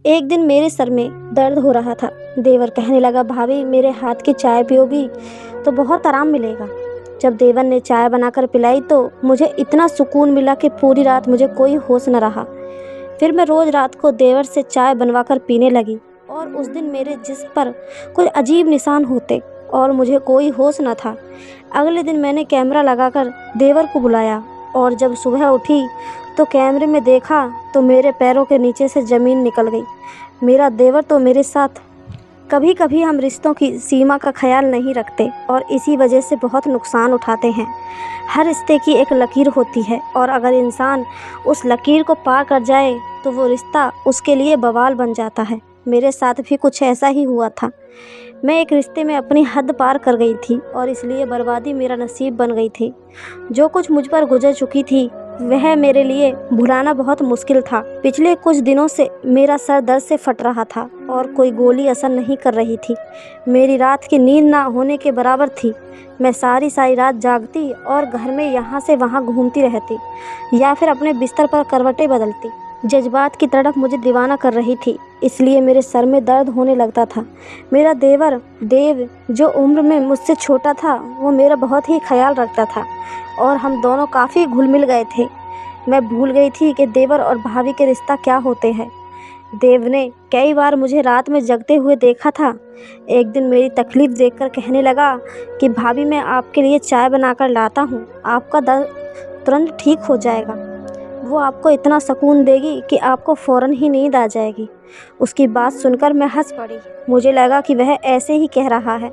एक दिन मेरे सर में दर्द हो रहा था। देवर कहने लगा, भाभी मेरे हाथ की चाय पियोगी तो बहुत आराम मिलेगा। जब देवर ने चाय बनाकर पिलाई तो मुझे इतना सुकून मिला कि पूरी रात मुझे कोई होश न रहा। फिर मैं रोज़ रात को देवर से चाय बनवाकर पीने लगी और उस दिन मेरे जिस्म पर कुछ अजीब निशान होते और मुझे कोई होश न था। अगले दिन मैंने कैमरा लगाकर देवर को बुलाया और जब सुबह उठी तो कैमरे में देखा तो मेरे पैरों के नीचे से ज़मीन निकल गई। मेरा देवर तो मेरे साथ कभी कभी हम रिश्तों की सीमा का ख्याल नहीं रखते और इसी वजह से बहुत नुकसान उठाते हैं। हर रिश्ते की एक लकीर होती है और अगर इंसान उस लकीर को पार कर जाए तो वो रिश्ता उसके लिए बवाल बन जाता है। मेरे साथ भी कुछ ऐसा ही हुआ था। मैं एक रिश्ते में अपनी हद पार कर गई थी और इसलिए बर्बादी मेरा नसीब बन गई थी। जो कुछ मुझ पर गुजर चुकी थी वह मेरे लिए भुलाना बहुत मुश्किल था। पिछले कुछ दिनों से मेरा सर दर्द से फट रहा था और कोई गोली असर नहीं कर रही थी। मेरी रात की नींद ना होने के बराबर थी। मैं सारी सारी रात जागती और घर में यहाँ से वहाँ घूमती रहती या फिर अपने बिस्तर पर करवटें बदलती। जज्बात की तड़प मुझे दीवाना कर रही थी, इसलिए मेरे सर में दर्द होने लगता था। मेरा देवर देव, जो उम्र में मुझसे छोटा था, वो मेरा बहुत ही ख्याल रखता था और हम दोनों काफ़ी घुल मिल गए थे। मैं भूल गई थी कि देवर और भाभी के रिश्ता क्या होते हैं। देव ने कई बार मुझे रात में जगते हुए देखा था। एक दिन मेरी तकलीफ़ देखकर कहने लगा कि भाभी मैं आपके लिए चाय बनाकर लाता हूँ, आपका दर्द तुरंत ठीक हो जाएगा। वो आपको इतना सुकून देगी कि आपको फ़ौरन ही नींद आ जाएगी। उसकी बात सुनकर मैं हंस पड़ी। मुझे लगा कि वह ऐसे ही कह रहा है।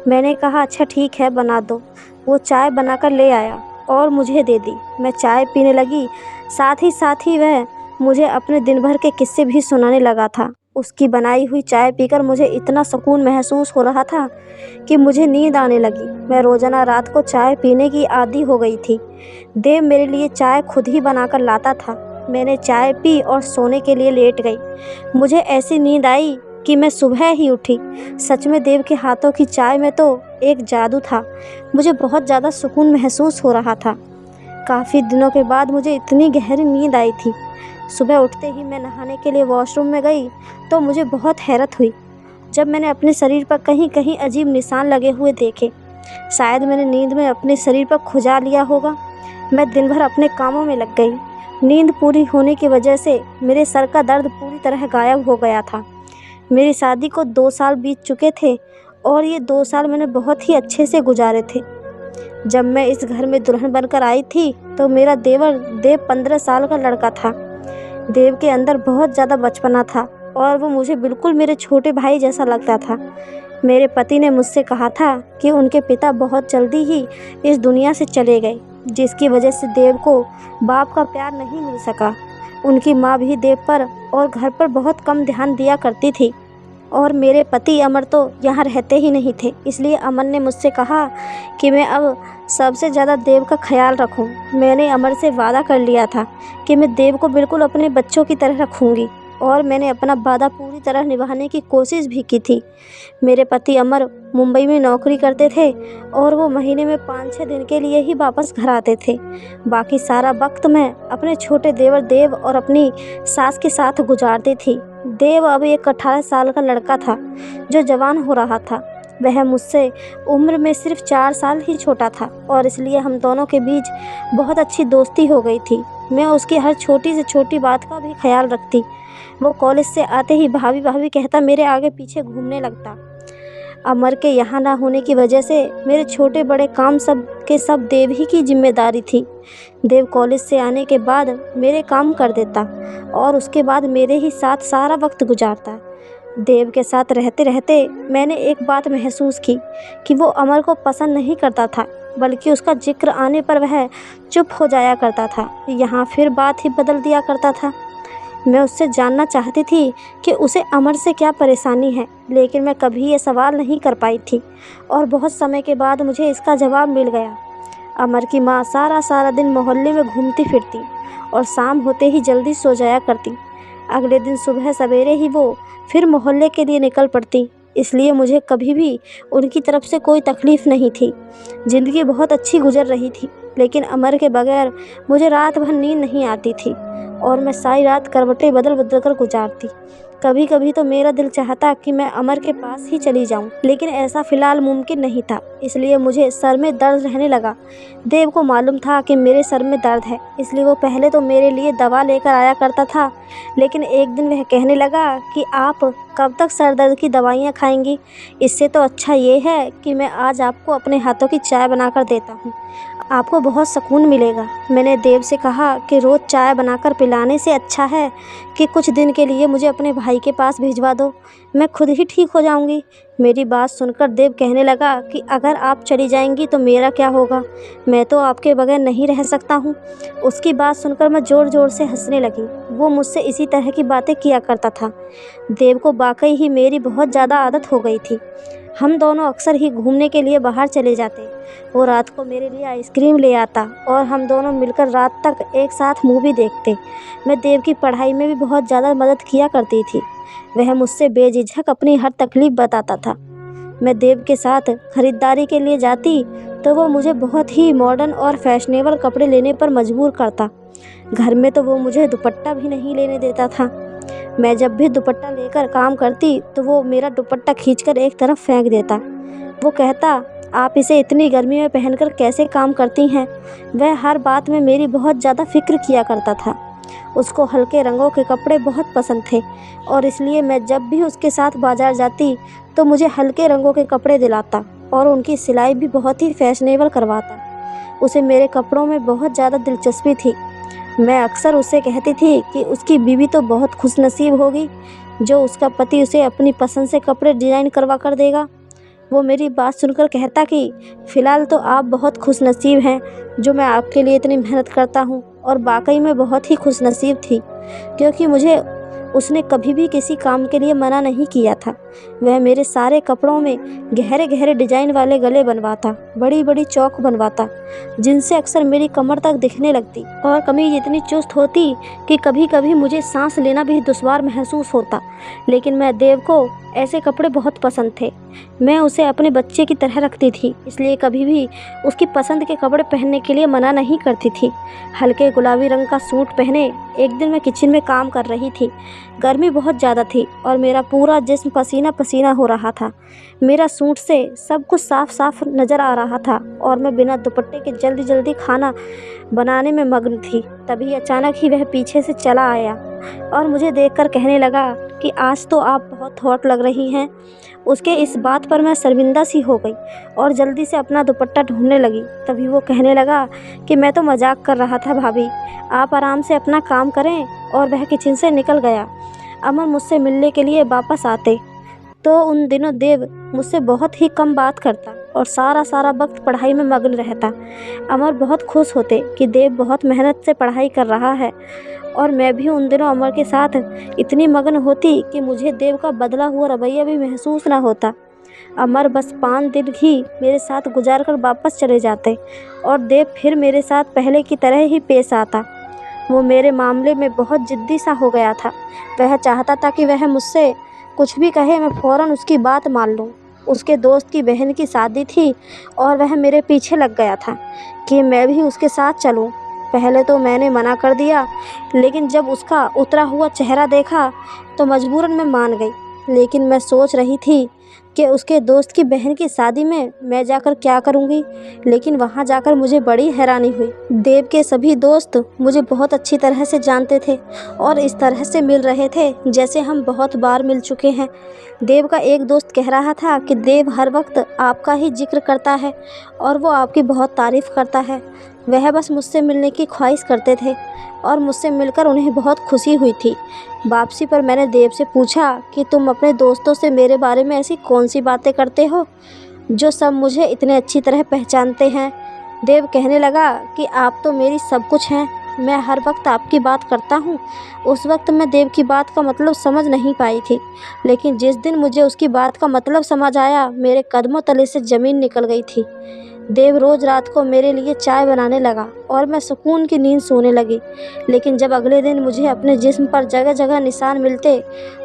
मैंने कहा, अच्छा ठीक है, बना दो। वो चाय बनाकर ले आया और मुझे दे दी। मैं चाय पीने लगी, साथ ही वह मुझे अपने दिन भर के किस्से भी सुनाने लगा था। उसकी बनाई हुई चाय पीकर मुझे इतना सुकून महसूस हो रहा था कि मुझे नींद आने लगी। मैं रोज़ाना रात को चाय पीने की आदी हो गई थी। देव मेरे लिए चाय खुद ही बनाकर लाता था। मैंने चाय पी और सोने के लिए लेट गई। मुझे ऐसी नींद आई कि मैं सुबह ही उठी। सच में देव के हाथों की चाय में तो एक जादू था। मुझे बहुत ज़्यादा सुकून महसूस हो रहा था। काफ़ी दिनों के बाद मुझे इतनी गहरी नींद आई थी। सुबह उठते ही मैं नहाने के लिए वॉशरूम में गई तो मुझे बहुत हैरत हुई जब मैंने अपने शरीर पर कहीं कहीं अजीब निशान लगे हुए देखे। शायद मैंने नींद में अपने शरीर पर खुजा लिया होगा। मैं दिन भर अपने कामों में लग गई। नींद पूरी होने की वजह से मेरे सर का दर्द पूरी तरह गायब हो गया था। मेरी शादी को 2 साल बीत चुके थे और ये 2 साल मैंने बहुत ही अच्छे से गुजारे थे। जब मैं इस घर में दुल्हन बनकर आई थी तो मेरा देव 15 साल का लड़का था। देव के अंदर बहुत ज़्यादा बचपना था और वो मुझे बिल्कुल मेरे छोटे भाई जैसा लगता था। मेरे पति ने मुझसे कहा था कि उनके पिता बहुत जल्दी ही इस दुनिया से चले गए, जिसकी वजह से देव को बाप का प्यार नहीं मिल सका। उनकी माँ भी देव पर और घर पर बहुत कम ध्यान दिया करती थी और मेरे पति अमर तो यहाँ रहते ही नहीं थे। इसलिए अमर ने मुझसे कहा कि मैं अब सबसे ज़्यादा देव का ख्याल रखूं। मैंने अमर से वादा कर लिया था कि मैं देव को बिल्कुल अपने बच्चों की तरह रखूंगी और मैंने अपना वादा पूरी तरह निभाने की कोशिश भी की थी। मेरे पति अमर मुंबई में नौकरी करते थे और वो महीने में 5-6 दिन के लिए ही वापस घर आते थे। बाकी सारा वक्त मैं अपने छोटे देवर देव और अपनी सास के साथ गुजारती थी। देव अब एक 18 साल का लड़का था जो जवान हो रहा था। वह मुझसे उम्र में सिर्फ 4 साल ही छोटा था और इसलिए हम दोनों के बीच बहुत अच्छी दोस्ती हो गई थी। मैं उसकी हर छोटी से छोटी बात का भी ख्याल रखती। वो कॉलेज से आते ही भाभी भाभी कहता मेरे आगे पीछे घूमने लगता। अमर के यहाँ ना होने की वजह से मेरे छोटे बड़े काम सब के सब देव ही की जिम्मेदारी थी। देव कॉलेज से आने के बाद मेरे काम कर देता और उसके बाद मेरे ही साथ सारा वक्त गुजारता। देव के साथ रहते रहते मैंने एक बात महसूस की कि वो अमर को पसंद नहीं करता था, बल्कि उसका जिक्र आने पर वह चुप हो जाया करता था, यहाँ फिर बात ही बदल दिया करता था। मैं उससे जानना चाहती थी कि उसे अमर से क्या परेशानी है, लेकिन मैं कभी ये सवाल नहीं कर पाई थी और बहुत समय के बाद मुझे इसका जवाब मिल गया। अमर की माँ सारा दिन मोहल्ले में घूमती फिरती और शाम होते ही जल्दी सो जाया करती। अगले दिन सुबह सवेरे ही वो फिर मोहल्ले के लिए निकल पड़ती, इसलिए मुझे कभी भी उनकी तरफ से कोई तकलीफ़ नहीं थी। ज़िंदगी बहुत अच्छी गुजर रही थी, लेकिन अमर के बगैर मुझे रात भर नींद नहीं आती थी और मैं सारी रात करवटें बदल बदल कर गुजारती। कभी कभी तो मेरा दिल चाहता कि मैं अमर के पास ही चली जाऊं, लेकिन ऐसा फिलहाल मुमकिन नहीं था, इसलिए मुझे सर में दर्द रहने लगा। देव को मालूम था कि मेरे सर में दर्द है, इसलिए वो पहले तो मेरे लिए दवा लेकर आया करता था, लेकिन एक दिन वह कहने लगा कि आप कब तक सर दर्द की दवाइयाँ खाएंगी? इससे तो अच्छा ये है कि मैं आज आपको अपने हाथों की चाय बनाकर देता हूँ, आपको बहुत सुकून मिलेगा। मैंने देव से कहा कि रोज़ चाय बनाकर पिलाने से अच्छा है कि कुछ दिन के लिए मुझे अपने भाई के पास भिजवा दो, मैं खुद ही ठीक हो जाऊंगी। मेरी बात सुनकर देव कहने लगा कि अगर आप चली जाएंगी तो मेरा क्या होगा, मैं तो आपके बगैर नहीं रह सकता हूँ। उसकी बात सुनकर मैं ज़ोर ज़ोर से हंसने लगी। वो मुझसे इसी तरह की बातें किया करता था। देव को वाकई ही मेरी बहुत ज़्यादा आदत हो गई थी। हम दोनों अक्सर ही घूमने के लिए बाहर चले जाते। वो रात को मेरे लिए आइसक्रीम ले आता और हम दोनों मिलकर रात तक एक साथ मूवी देखते। मैं देव की पढ़ाई में भी बहुत ज़्यादा मदद किया करती थी। वह मुझसे बेझिझक अपनी हर तकलीफ़ बताता था। मैं देव के साथ खरीदारी के लिए जाती तो वो मुझे बहुत ही मॉडर्न और फैशनेबल कपड़े लेने पर मजबूर करता। घर में तो वो मुझे दुपट्टा भी नहीं लेने देता था। मैं जब भी दुपट्टा लेकर काम करती तो वो मेरा दुपट्टा खींचकर एक तरफ फेंक देता। वो कहता, आप इसे इतनी गर्मी में पहनकर कैसे काम करती हैं? वह हर बात में मेरी बहुत ज़्यादा फिक्र किया करता था। उसको हल्के रंगों के कपड़े बहुत पसंद थे और इसलिए मैं जब भी उसके साथ बाज़ार जाती तो मुझे हल्के रंगों के कपड़े दिलाता और उनकी सिलाई भी बहुत ही फैशनेबल करवाता। उसे मेरे कपड़ों में बहुत ज़्यादा दिलचस्पी थी। मैं अक्सर उससे कहती थी कि उसकी बीवी तो बहुत खुशनसीब होगी जो उसका पति उसे अपनी पसंद से कपड़े डिज़ाइन करवा कर देगा। वो मेरी बात सुनकर कहता कि फ़िलहाल तो आप बहुत खुशनसीब हैं जो मैं आपके लिए इतनी मेहनत करता हूँ। और वाकई में बहुत ही खुशनसीब थी, क्योंकि मुझे उसने कभी भी किसी काम के लिए मना नहीं किया था। वह मेरे सारे कपड़ों में गहरे गहरे डिजाइन वाले गले बनवाता, बड़ी बड़ी चौक बनवाता, जिनसे अक्सर मेरी कमर तक दिखने लगती और कमीज इतनी चुस्त होती कि कभी कभी मुझे सांस लेना भी दुश्वार महसूस होता। लेकिन मैं देव को ऐसे कपड़े बहुत पसंद थे। मैं उसे अपने बच्चे की तरह रखती थी, इसलिए कभी भी उसकी पसंद के कपड़े पहनने के लिए मना नहीं करती थी। हल्के गुलाबी रंग का सूट पहने एक दिन मैं किचन में काम कर रही थी। गर्मी बहुत ज़्यादा थी और मेरा पूरा जिस्म पसीना पसीना हो रहा था। मेरा सूट से सब कुछ साफ साफ नज़र आ रहा था और मैं बिना दुपट्टे के जल्दी जल्दी खाना बनाने में मग्न थी। तभी अचानक ही वह पीछे से चला आया और मुझे देखकर कहने लगा कि आज तो आप बहुत हॉट लग रही हैं। उसके इस बात पर मैं शर्मिंदा सी हो गई और जल्दी से अपना दुपट्टा ढूंढने लगी। तभी वो कहने लगा कि मैं तो मजाक कर रहा था भाभी, आप आराम से अपना काम करें। और वह किचन से निकल गया। अमर मुझसे मिलने के लिए वापस आते तो उन दिनों देव मुझसे बहुत ही कम बात करता और सारा वक्त पढ़ाई में मग्न रहता। अमर बहुत खुश होते कि देव बहुत मेहनत से पढ़ाई कर रहा है और मैं भी उन दिनों अमर के साथ इतनी मग्न होती कि मुझे देव का बदला हुआ रवैया भी महसूस ना होता। अमर बस 5 दिन ही मेरे साथ गुजार कर वापस चले जाते और देव फिर मेरे साथ पहले की तरह ही पेश आता। वो मेरे मामले में बहुत ज़िद्दी सा हो गया था। वह चाहता था कि वह मुझसे कुछ भी कहे मैं फ़ौरन उसकी बात मान लूँ। उसके दोस्त की बहन की शादी थी और वह मेरे पीछे लग गया था कि मैं भी उसके साथ चलूँ। पहले तो मैंने मना कर दिया, लेकिन जब उसका उतरा हुआ चेहरा देखा तो मजबूरन मैं मान गई। लेकिन मैं सोच रही थी कि उसके दोस्त की बहन की शादी में मैं जाकर क्या करूँगी, लेकिन वहाँ जाकर मुझे बड़ी हैरानी हुई। देव के सभी दोस्त मुझे बहुत अच्छी तरह से जानते थे और इस तरह से मिल रहे थे जैसे हम बहुत बार मिल चुके हैं। देव का एक दोस्त कह रहा था कि देव हर वक्त आपका ही जिक्र करता है और वो आपकी बहुत तारीफ़ करता है। वह बस मुझसे मिलने की ख्वाहिश करते थे और मुझसे मिलकर उन्हें बहुत खुशी हुई थी। वापसी पर मैंने देव से पूछा कि तुम अपने दोस्तों से मेरे बारे में ऐसी कौन सी बातें करते हो जो सब मुझे इतने अच्छी तरह पहचानते हैं। देव कहने लगा कि आप तो मेरी सब कुछ हैं, मैं हर वक्त आपकी बात करता हूँ। उस वक्त मैं देव की बात का मतलब समझ नहीं पाई थी, लेकिन जिस दिन मुझे उसकी बात का मतलब समझ आया मेरे कदमों तले से ज़मीन निकल गई थी। देव रोज़ रात को मेरे लिए चाय बनाने लगा और मैं सुकून की नींद सोने लगी। लेकिन जब अगले दिन मुझे अपने जिस्म पर जगह जगह निशान मिलते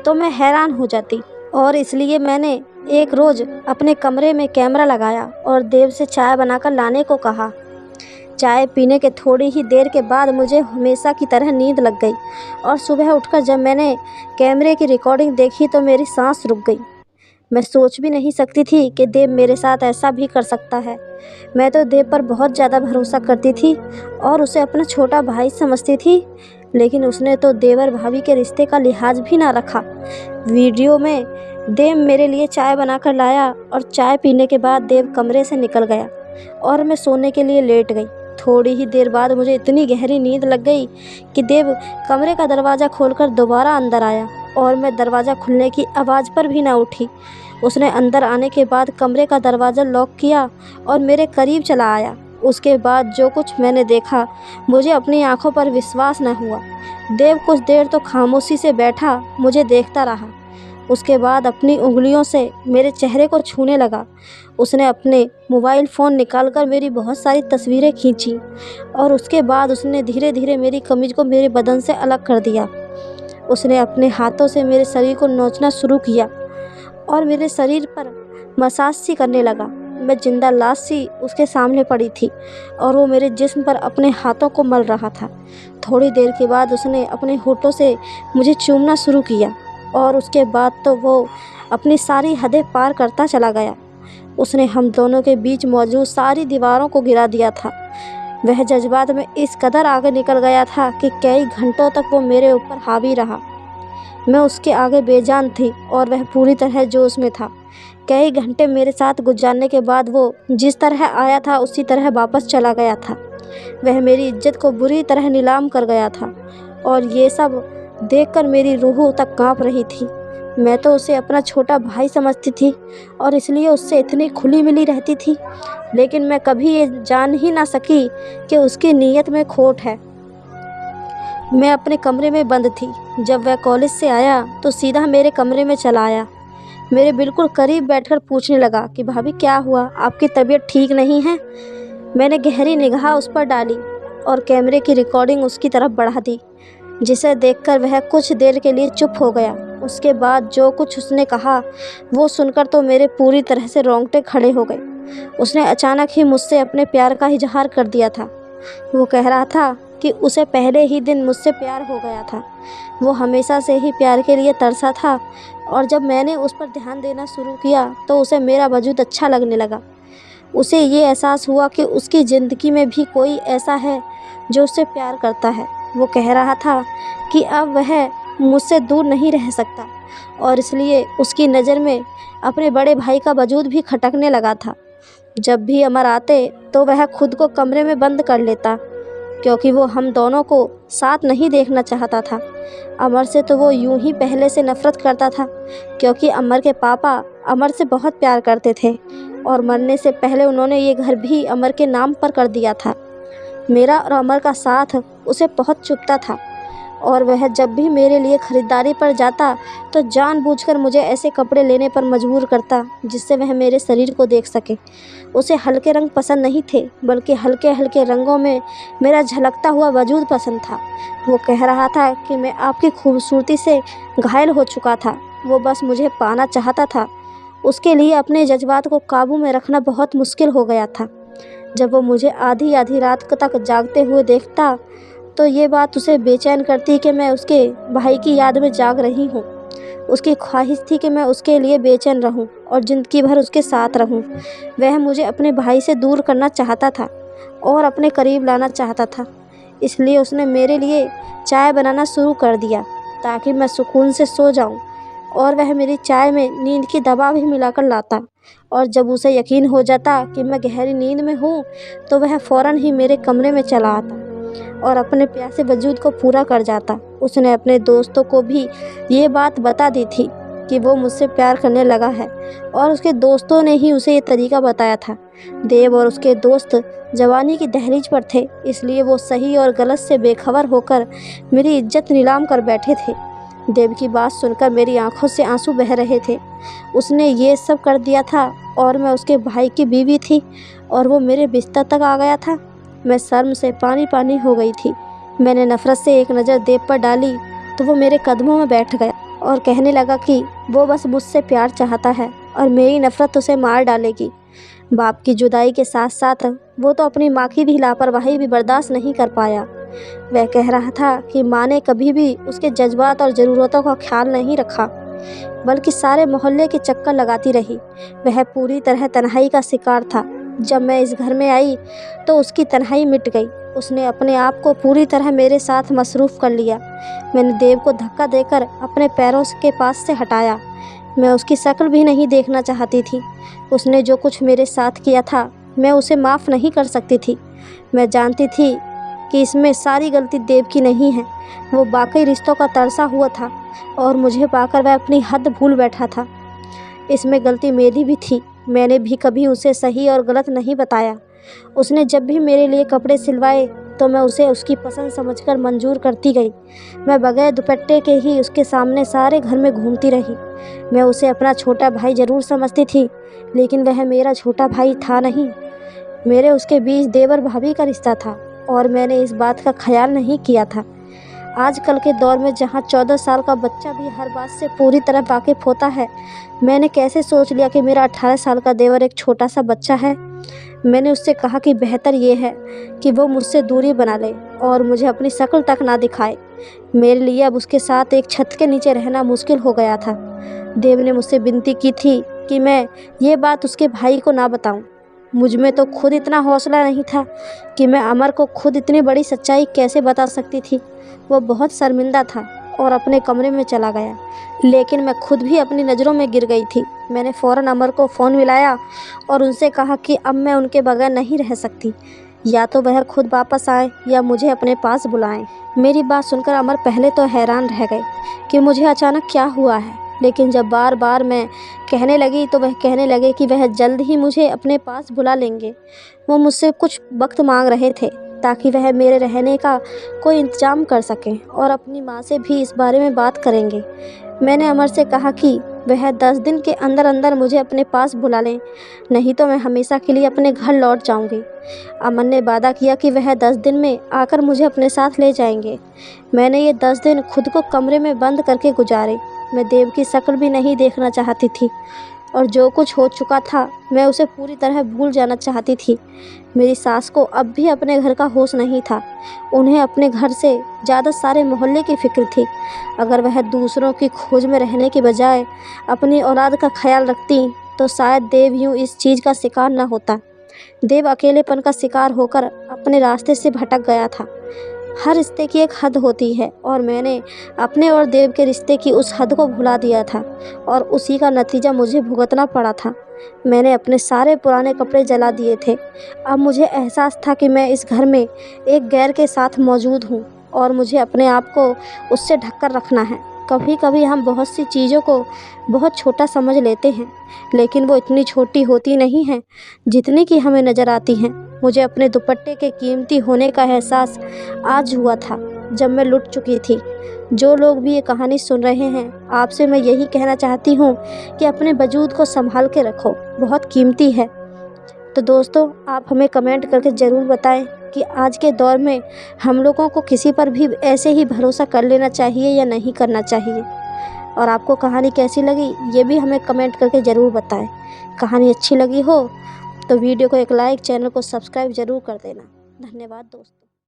तो मैं हैरान हो जाती और इसलिए मैंने एक रोज़ अपने कमरे में कैमरा लगाया और देव से चाय बनाकर लाने को कहा। चाय पीने के थोड़ी ही देर के बाद मुझे हमेशा की तरह नींद लग गई और सुबह उठकर जब मैंने कैमरे की रिकॉर्डिंग देखी तो मेरी सांस रुक गई। मैं सोच भी नहीं सकती थी कि देव मेरे साथ ऐसा भी कर सकता है। मैं तो देव पर बहुत ज़्यादा भरोसा करती थी और उसे अपना छोटा भाई समझती थी, लेकिन उसने तो देवर भाभी के रिश्ते का लिहाज भी ना रखा। वीडियो में देव मेरे लिए चाय बनाकर लाया और चाय पीने के बाद देव कमरे से निकल गया और मैं सोने के लिए लेट गई। थोड़ी ही देर बाद मुझे इतनी गहरी नींद लग गई कि देव कमरे का दरवाज़ा खोलकर दोबारा अंदर आया और मैं दरवाज़ा खुलने की आवाज़ पर भी ना उठी। उसने अंदर आने के बाद कमरे का दरवाज़ा लॉक किया और मेरे करीब चला आया। उसके बाद जो कुछ मैंने देखा मुझे अपनी आंखों पर विश्वास न हुआ। देव कुछ देर तो खामोशी से बैठा मुझे देखता रहा। उसके बाद अपनी उंगलियों से मेरे चेहरे को छूने लगा। उसने अपने मोबाइल फ़ोन निकालकर मेरी बहुत सारी तस्वीरें खींची और उसके बाद उसने धीरे धीरे मेरी कमीज़ को मेरे बदन से अलग कर दिया। उसने अपने हाथों से मेरे शरीर को नोचना शुरू किया और मेरे शरीर पर मसाज सी करने लगा। मैं जिंदा लाश सी उसके सामने पड़ी थी और वो मेरे जिस्म पर अपने हाथों को मल रहा था। थोड़ी देर के बाद उसने अपने होठों से मुझे चूमना शुरू किया और उसके बाद तो वो अपनी सारी हदें पार करता चला गया। उसने हम दोनों के बीच मौजूद सारी दीवारों को गिरा दिया था। वह जज्बात में इस कदर आगे निकल गया था कि कई घंटों तक वो मेरे ऊपर हावी रहा। मैं उसके आगे बेजान थी और वह पूरी तरह जोश में था। कई घंटे मेरे साथ गुजारने के बाद वो जिस तरह आया था उसी तरह वापस चला गया था। वह मेरी इज्जत को बुरी तरह नीलाम कर गया था और ये सब देखकर मेरी रूह तक कांप रही थी। मैं तो उसे अपना छोटा भाई समझती थी और इसलिए उससे इतनी खुली मिली रहती थी, लेकिन मैं कभी ये जान ही ना सकी कि उसकी नीयत में खोट है। मैं अपने कमरे में बंद थी। जब वह कॉलेज से आया तो सीधा मेरे कमरे में चला आया। मेरे बिल्कुल करीब बैठकर पूछने लगा कि भाभी क्या हुआ, आपकी तबीयत ठीक नहीं है? मैंने गहरी निगाह उस पर डाली और कैमरे की रिकॉर्डिंग उसकी तरफ बढ़ा दी, जिसे देखकर वह कुछ देर के लिए चुप हो गया। उसके बाद जो कुछ उसने कहा वो सुनकर तो मेरे पूरी तरह से रोंगटे खड़े हो गए। उसने अचानक ही मुझसे अपने प्यार का इजहार कर दिया था। वो कह रहा था कि उसे पहले ही दिन मुझसे प्यार हो गया था। वो हमेशा से ही प्यार के लिए तरसा था और जब मैंने उस पर ध्यान देना शुरू किया तो उसे मेरा वजूद अच्छा लगने लगा। उसे ये एहसास हुआ कि उसकी ज़िंदगी में भी कोई ऐसा है जो उससे प्यार करता है। वो कह रहा था कि अब वह मुझसे दूर नहीं रह सकता और इसलिए उसकी नज़र में अपने बड़े भाई का वजूद भी खटकने लगा था। जब भी अमर आते तो वह खुद को कमरे में बंद कर लेता, क्योंकि वो हम दोनों को साथ नहीं देखना चाहता था। अमर से तो वो यूं ही पहले से नफ़रत करता था, क्योंकि अमर के पापा अमर से बहुत प्यार करते थे और मरने से पहले उन्होंने ये घर भी अमर के नाम पर कर दिया था। मेरा और अमर का साथ उसे बहुत चुभता था और वह जब भी मेरे लिए ख़रीदारी पर जाता तो जानबूझकर मुझे ऐसे कपड़े लेने पर मजबूर करता जिससे वह मेरे शरीर को देख सके। उसे हल्के रंग पसंद नहीं थे, बल्कि हल्के हल्के रंगों में मेरा झलकता हुआ वजूद पसंद था। वो कह रहा था कि मैं आपकी खूबसूरती से घायल हो चुका था, वो बस मुझे पाना चाहता था। उसके लिए अपने जज्बात को काबू में रखना बहुत मुश्किल हो गया था। जब वो मुझे आधी आधी रात तक जागते हुए देखता तो ये बात उसे बेचैन करती कि मैं उसके भाई की याद में जाग रही हूँ। उसकी ख्वाहिश थी कि मैं उसके लिए बेचैन रहूं और ज़िंदगी भर उसके साथ रहूं। वह मुझे अपने भाई से दूर करना चाहता था और अपने करीब लाना चाहता था। इसलिए उसने मेरे लिए चाय बनाना शुरू कर दिया ताकि मैं सुकून से सो जाऊं, और वह मेरी चाय में नींद की दवा भी मिलाकर लाता। और जब उसे यकीन हो जाता कि मैं गहरी नींद में हूँ तो वह फ़ौरन ही मेरे कमरे में चला आता और अपने प्यासे वजूद को पूरा कर जाता। उसने अपने दोस्तों को भी ये बात बता दी थी कि वो मुझसे प्यार करने लगा है और उसके दोस्तों ने ही उसे ये तरीका बताया था। देव और उसके दोस्त जवानी की दहलीज पर थे, इसलिए वो सही और गलत से बेखबर होकर मेरी इज्जत नीलाम कर बैठे थे। देव की बात सुनकर मेरी आंखों से आंसू बह रहे थे। उसने ये सब कर दिया था और मैं उसके भाई की बीवी थी और वो मेरे बिस्तर तक आ गया था। मैं शर्म से पानी पानी हो गई थी। मैंने नफ़रत से एक नज़र देव पर डाली तो वो मेरे कदमों में बैठ गया और कहने लगा कि वो बस मुझसे प्यार चाहता है और मेरी नफ़रत उसे मार डालेगी। बाप की जुदाई के साथ साथ वो तो अपनी माँ की भी लापरवाही भी बर्दाश्त नहीं कर पाया। वह कह रहा था कि माँ ने कभी भी उसके जज्बात और ज़रूरतों का ख्याल नहीं रखा, बल्कि सारे मोहल्ले के चक्कर लगाती रही। वह पूरी तरह तन्हाई का शिकार था। जब मैं इस घर में आई तो उसकी तन्हाई मिट गई। उसने अपने आप को पूरी तरह मेरे साथ मसरूफ़ कर लिया। मैंने देव को धक्का देकर अपने पैरों के पास से हटाया। मैं उसकी शक्ल भी नहीं देखना चाहती थी। उसने जो कुछ मेरे साथ किया था, मैं उसे माफ़ नहीं कर सकती थी। मैं जानती थी कि इसमें सारी गलती देव की नहीं है। वो वाकई रिश्तों का तरसा हुआ था और मुझे पाकर वह अपनी हद भूल बैठा था। इसमें गलती मेरी भी थी। मैंने भी कभी उसे सही और गलत नहीं बताया। उसने जब भी मेरे लिए कपड़े सिलवाए तो मैं उसे उसकी पसंद समझकर मंजूर करती गई। मैं बगैर दुपट्टे के ही उसके सामने सारे घर में घूमती रही। मैं उसे अपना छोटा भाई ज़रूर समझती थी, लेकिन वह मेरा छोटा भाई था नहीं। मेरे उसके बीच देवर भाभी का रिश्ता था और मैंने इस बात का ख्याल नहीं किया था। आजकल के दौर में जहाँ 14 साल का बच्चा भी हर बात से पूरी तरह वाकिफ़ होता है, मैंने कैसे सोच लिया कि मेरा 18 साल का देवर एक छोटा सा बच्चा है। मैंने उससे कहा कि बेहतर ये है कि वो मुझसे दूरी बना ले और मुझे अपनी शक्ल तक ना दिखाए। मेरे लिए अब उसके साथ एक छत के नीचे रहना मुश्किल हो गया था। देव ने मुझसे विनती की थी कि मैं ये बात उसके भाई को ना बताऊं। मुझ में तो खुद इतना हौसला नहीं था कि मैं अमर को खुद इतनी बड़ी सच्चाई कैसे बता सकती थी। वो बहुत शर्मिंदा था और अपने कमरे में चला गया, लेकिन मैं खुद भी अपनी नज़रों में गिर गई थी। मैंने फ़ौरन अमर को फ़ोन मिलाया और उनसे कहा कि अब मैं उनके बगैर नहीं रह सकती। या तो वह खुद वापस आए या मुझे अपने पास बुलाएं। मेरी बात सुनकर अमर पहले तो हैरान रह गए कि मुझे अचानक क्या हुआ है, लेकिन जब बार बार मैं कहने लगी तो वह कहने लगे कि वह जल्द ही मुझे अपने पास बुला लेंगे। वो मुझसे कुछ वक्त मांग रहे थे ताकि वह मेरे रहने का कोई इंतज़ाम कर सकें और अपनी माँ से भी इस बारे में बात करेंगे। मैंने अमर से कहा कि वह 10 दिन के अंदर अंदर मुझे अपने पास बुला लें, नहीं तो मैं हमेशा के लिए अपने घर लौट जाऊंगी। अमर ने वादा किया कि वह 10 दिन में आकर मुझे अपने साथ ले जाएंगे। मैंने ये 10 दिन खुद को कमरे में बंद करके गुजारे। मैं देव की शक्ल भी नहीं देखना चाहती थी और जो कुछ हो चुका था मैं उसे पूरी तरह भूल जाना चाहती थी। मेरी सास को अब भी अपने घर का होश नहीं था। उन्हें अपने घर से ज़्यादा सारे मोहल्ले की फ़िक्र थी। अगर वह दूसरों की खोज में रहने के बजाय अपनी औलाद का ख्याल रखती तो शायद देव यूँ इस चीज़ का शिकार न होता। देव अकेलेपन का शिकार होकर अपने रास्ते से भटक गया था। हर रिश्ते की एक हद होती है और मैंने अपने और देव के रिश्ते की उस हद को भुला दिया था और उसी का नतीजा मुझे भुगतना पड़ा था। मैंने अपने सारे पुराने कपड़े जला दिए थे। अब मुझे एहसास था कि मैं इस घर में एक गैर के साथ मौजूद हूँ और मुझे अपने आप को उससे ढक कर रखना है। कभी कभी हम बहुत सी चीज़ों को बहुत छोटा समझ लेते हैं, लेकिन वो इतनी छोटी होती नहीं हैं जितनी कि हमें नज़र आती हैं। मुझे अपने दुपट्टे के कीमती होने का एहसास आज हुआ था जब मैं लुट चुकी थी। जो लोग भी ये कहानी सुन रहे हैं, आपसे मैं यही कहना चाहती हूँ कि अपने वजूद को संभाल के रखो, बहुत कीमती है। तो दोस्तों, आप हमें कमेंट करके ज़रूर बताएं कि आज के दौर में हम लोगों को किसी पर भी ऐसे ही भरोसा कर लेना चाहिए या नहीं करना चाहिए। और आपको कहानी कैसी लगी ये भी हमें कमेंट करके ज़रूर बताएं। कहानी अच्छी लगी हो तो वीडियो को एक लाइक, चैनल को सब्सक्राइब ज़रूर कर देना। धन्यवाद दोस्तों।